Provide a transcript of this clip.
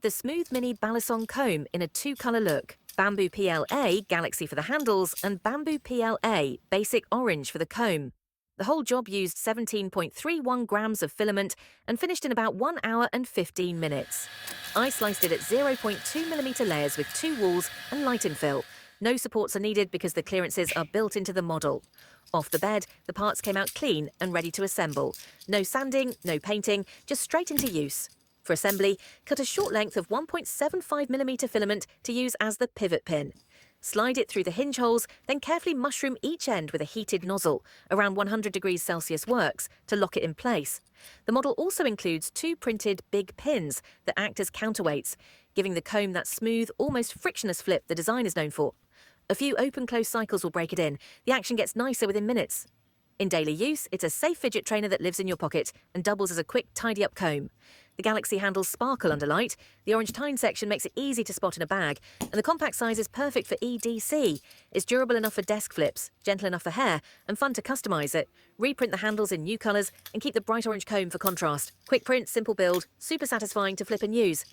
the smooth mini Balisong comb in a two-colour look. Bambu PLA, Galaxy for the handles, and Bambu PLA, Basic Orange for the comb. The whole job used 17.31 grams of filament and finished in about 1 hour and 15 minutes. I sliced it at 0.2mm layers with 2 walls and light infill. No supports are needed because the clearances are built into the model. Off the bed, the parts came out clean and ready to assemble. No sanding, no painting, just straight into use. For assembly, cut a short length of 1.75mm filament to use as the pivot pin. Slide it through the hinge holes, then carefully mushroom each end with a heated nozzle, around 100 degrees Celsius works, to lock it in place. The model also includes 2 printed big pins that act as counterweights, giving the comb that smooth, almost frictionless flip the design is known for. A few open-close cycles will break it in. The action gets nicer within minutes. In daily use, it's a safe fidget trainer that lives in your pocket and doubles as a quick, tidy-up comb. The Galaxy handles sparkle under light, the orange tine section makes it easy to spot in a bag, and the compact size is perfect for EDC. It's durable enough for desk flips, gentle enough for hair, and fun to customise it. Reprint the handles in new colours and keep the bright orange comb for contrast. Quick print, simple build, super satisfying to flip and use.